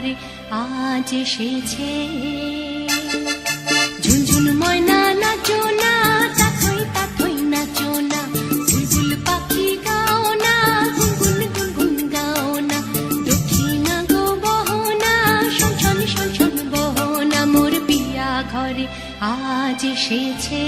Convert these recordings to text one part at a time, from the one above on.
ঘরে আজ এসেছে। ঝুনঝুন ময়না নাচো না, তাথই তাথই নাচো না, বুলবুল পাখি গাও না, গুনগুন গুনগুন গাও না, দক্ষিণা গো বহনা, শোন শোন শোন শোন বহনা, মোর পিয়া ঘরে আজ এসেছে।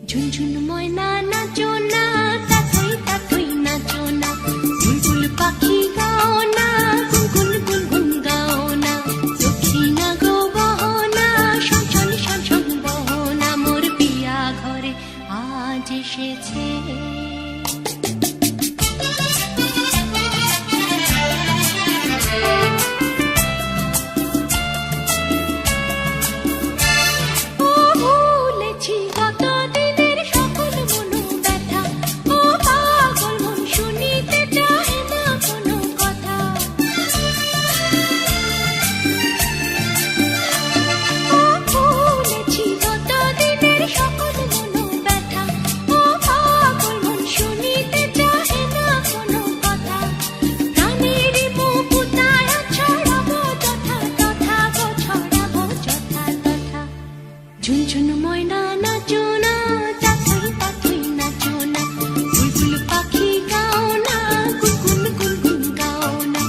ঝুনঝুন ময়না নাচো না, তাথই তাথই নাচো না, বুলবুল পাখি গাও না, গুনগুন গুনগুন গাও না, দক্ষিণা গো বহনা, শোন শোন শোন শোন বহনা, মোর পিয়া ঘরে আজ এসেছে। ঝুনঝুন ময়না নাচো না, তাথই তাথই নাচো না, বুলবুল পাখি গাও না, গুনগুন গুনগুন গাও না,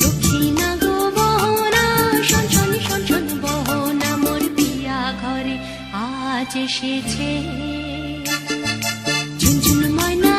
দক্ষিণা গো বহনা, শোন শোন শোন শোন বহনা, মোর পিয়া ঘরে আজ এসেছে। ঝুনঝুন ময়না